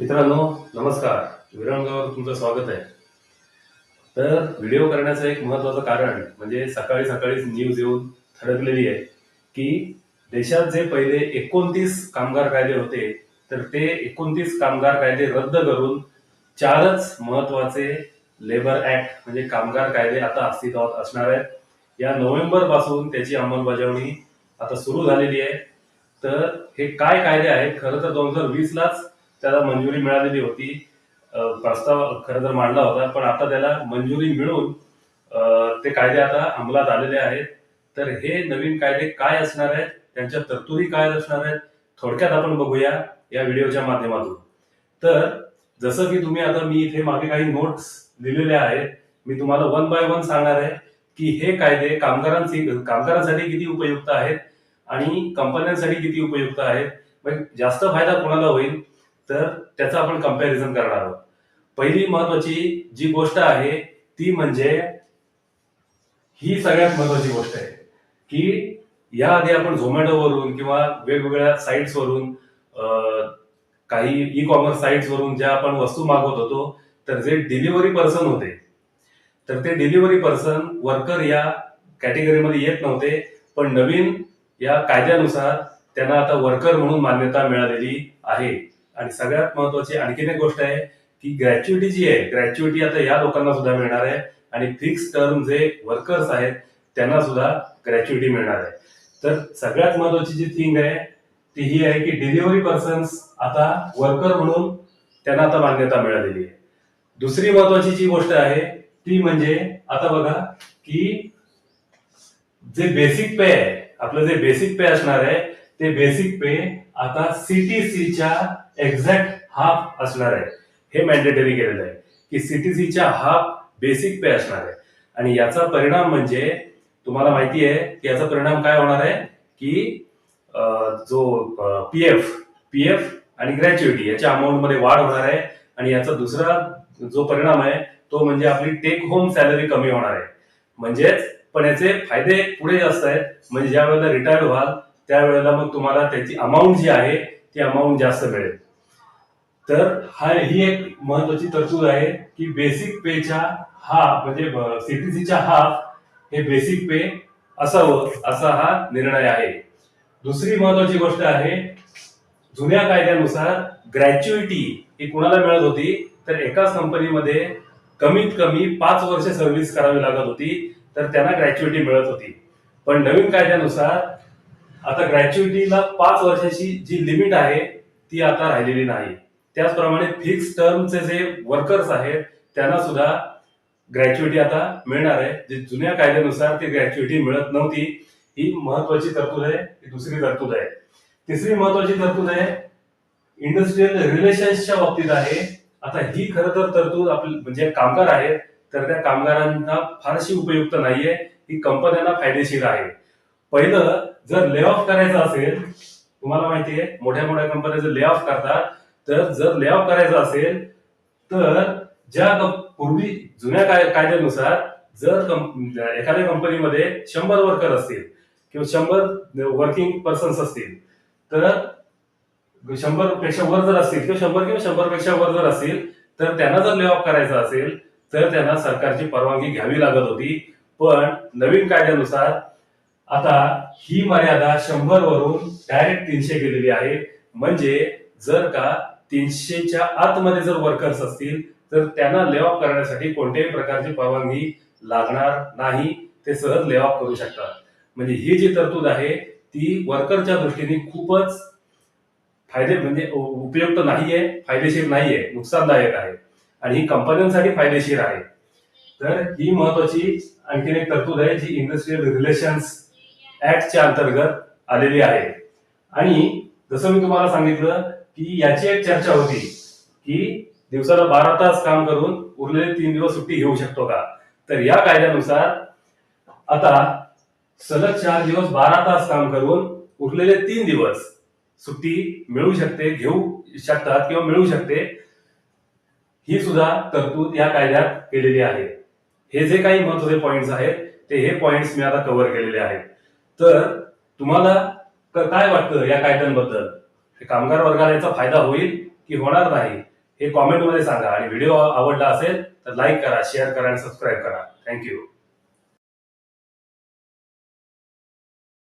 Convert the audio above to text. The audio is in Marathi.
मित्रांनो, नमस्कार. विरंगावर तुमचं स्वागत आहे. तर व्हिडिओ करण्याचं एक महत्त्वाचं कारण म्हणजे सकाळी सकाळीच न्यूज येऊन थडकलेली आहे की देशात जे पहिले 29 कामगार कायदे होते, तर ते 29 कामगार कायदे रद्द करून 4च महत्त्वाचे लेबर ॲक्ट म्हणजे कामगार कायदे आता अस्तित्वात असणार आहेत. या नोव्हेंबरपासून त्याची अंमलबजावणी आता सुरू झालेली आहे. तर हे काय कायदे आहेत? खरं तर 2020लाच त्याला मंजुरी मिळालेली होती. प्रस्ताव खरं तर मांडला होता, पण आता त्याला मंजुरी मिळून ते कायदे आता अंमलात आलेले आहेत. तर हे नवीन कायदे काय असणार आहेत, त्यांच्या तरतुदी काय असणार आहेत, थोडक्यात आपण बघूया या व्हिडिओच्या माध्यमातून. तर जसं की मी इथे मागे काही नोट्स लिहिलेल्या आहेत, मी तुम्हाला वन बाय वन सांगणार आहे की हे कायदे कामगारांसाठी किती उपयुक्त आहेत आणि कंपन्यांसाठी किती उपयुक्त आहेत, म्हणजे जास्त फायदा कोणाला होईल, तर त्याचं आपण कंपॅरिझन करणार आहोत. पहिली महत्वाची जी गोष्ट आहे ती म्हणजे ही सगळ्यात महत्वाची गोष्ट आहे की याआधी आपण झोमॅटोवरून किंवा वेगवेगळ्या साईट्सवरून काही ई कॉमर्स साईट्सवरून ज्या आपण वस्तू मागवत होतो, तर जे डिलिव्हरी पर्सन होते, तर ते डिलिव्हरी पर्सन वर्कर या कॅटेगरीमध्ये येत नव्हते. पण नवीन या कायद्यानुसार त्यांना आता वर्कर म्हणून मान्यता मिळालेली आहे. आणि सगळ्यात महत्वाची आणखीन एक गोष्ट आहे की ग्रॅच्युइटी जी आहे, ग्रॅच्युइटी आता या लोकांना सुद्धा मिळणार आहे आणि फिक्स टर्म जे वर्कर्स आहेत त्यांना सुद्धा ग्रॅच्युइटी मिळणार आहे. तर सगळ्यात महत्वाची जी थिंग आहे ती ही आहे की डिलिव्हरी पर्सन्स आता वर्कर म्हणून त्यांना आता मान्यता मिळालेली आहे. दुसरी महत्वाची जी गोष्ट आहे ती म्हणजे आता बघा की जे बेसिक पे आहे, आपलं जे बेसिक पे असणार आहे ते बेसिक पे आता सीटीसीच्या एक्झॅक्ट हाफ असणार आहे. हे मॅन्डेटरी केलेलं आहे की सीटीसीच्या हाफ बेसिक पे असणार आहे. आणि याचा परिणाम म्हणजे तुम्हाला माहिती आहे की याचा परिणाम काय होणार आहे की जो पीएफ पीएफ आणि ग्रॅच्युइटी याच्या अमाऊंट मध्ये वाढ होणार आहे. आणि याचा दुसरा जो परिणाम आहे तो म्हणजे आपली टेक होम सॅलरी कमी होणार आहे. म्हणजेच पण याचे फायदे पुढे जास्त आहेत. म्हणजे ज्या वेळेला रिटायर व्हाल त्यावेळेला मग तुम्हाला त्याची अमाऊंट जी आहे ती अमाऊंट जास्त मिळेल. तर ही एक महत्वाची तरतूद आहे की बेसिक पेच्या हाफ म्हणजे सीटीसीच्या हाफ हे बेसिक पे असावं असा हा निर्णय आहे. दुसरी महत्वाची गोष्ट आहे, जुन्या कायद्यानुसार ग्रॅच्युइटी ही कुणाला मिळत होती, तर एकाच कंपनीमध्ये कमीत कमी 5 वर्ष सर्व्हिस करावी लागत होती, तर त्यांना ग्रॅच्युइटी मिळत होती. पण नवीन कायद्यानुसार आता ग्रॅच्युइटीला 5 वर्षाची जी लिमिट आहे ती आता राहिलेली नाही. त्याचप्रमाणे फिक्स टर्मचे जे वर्कर्स आहेत त्यांना सुद्धा ग्रॅच्युइटी आता मिळणार आहे. जे जुन्या कायद्यानुसार ती ग्रॅच्युइटी मिळत नव्हती. ही महत्वाची तरतूद आहे. ही दुसरी तरतूद आहे. तिसरी महत्वाची तरतूद आहे इंडस्ट्रियल रिलेशन्सच्या बाबतीत आहे. आता ही खरं तर तरतूद आपली म्हणजे कामगार आहेत तर त्या कामगारांना फारशी उपयुक्त नाहीये. ही कंपन्यांना फायदेशीर आहे. पहिलं, जर ले ऑफ करायचं असेल, तुम्हाला माहितीये मोठ्या मोठ्या कंपन्या जर ले ऑफ करतात, तर जर ले ऑफ करायचं असेल तर ज्या पूर्वी जुन्या कायद्यानुसार जर एखाद्या कंपनीमध्ये 100 वर्कर असतील किंवा 100 वर्किंग पर्सन्स असतील, तर 100 पेक्षा वर जर असतील किंवा 100 पेक्षा वर जर असतील, तर त्यांना जर ले ऑफ करायचं असेल तर त्यांना सरकारची परवानगी घ्यावी लागत होती. पण नवीन कायद्यानुसार आता ही मर्यादा 100 वरून डायरेक्ट 300 केलेली आहे. म्हणजे जर का 300च्या आतमध्ये जर वर्कर्स असतील तर त्यांना ले ऑफ करण्यासाठी कोणत्याही प्रकारची परवानगी लागणार नाही. ते सहज ले ऑफ करू शकतात. म्हणजे ही जी तरतूद आहे ती वर्करच्या दृष्टीने खूपच म्हणजे उपयुक्त नाहीये, फायदेशीर नाहीये, नुकसानदायक आहे. आणि ही कंपन्यांसाठी फायदेशीर आहे. तर ही महत्वाची आणखीन एक तरतूद आहे जी इंडस्ट्रियल रिलेशन्स ऍक्टच्या अंतर्गत आलेली आहे. आणि जसं मी तुम्हाला सांगितलं की याची एक चर्चा होती की दिवसाला 12 तास काम करून उरलेले 3 दिवस सुट्टी घेऊ शकतो का. तर या कायद्यानुसार आता सलग 4 दिवस 12 तास काम करून उरलेले 3 दिवस सुट्टी मिळू शकते, घेऊ शकतात किंवा मिळू शकते. ही सुद्धा तरतूद या कायद्यात केलेली आहे. हे जे काही महत्त्वाचे पॉइंट्स आहेत ते हे पॉइंट्स मी आता कव्हर केलेले आहेत. तर तुम्हाला काय वाटतं या कायद्यांबद्दल? कामगार वर्गाला याचा फायदा होईल की होणार नाही, हे कॉमेंटमध्ये सांगा आणि व्हिडिओ आवडला असेल तर लाईक करा, शेअर करा आणि सबस्क्राईब करा. थँक्यू.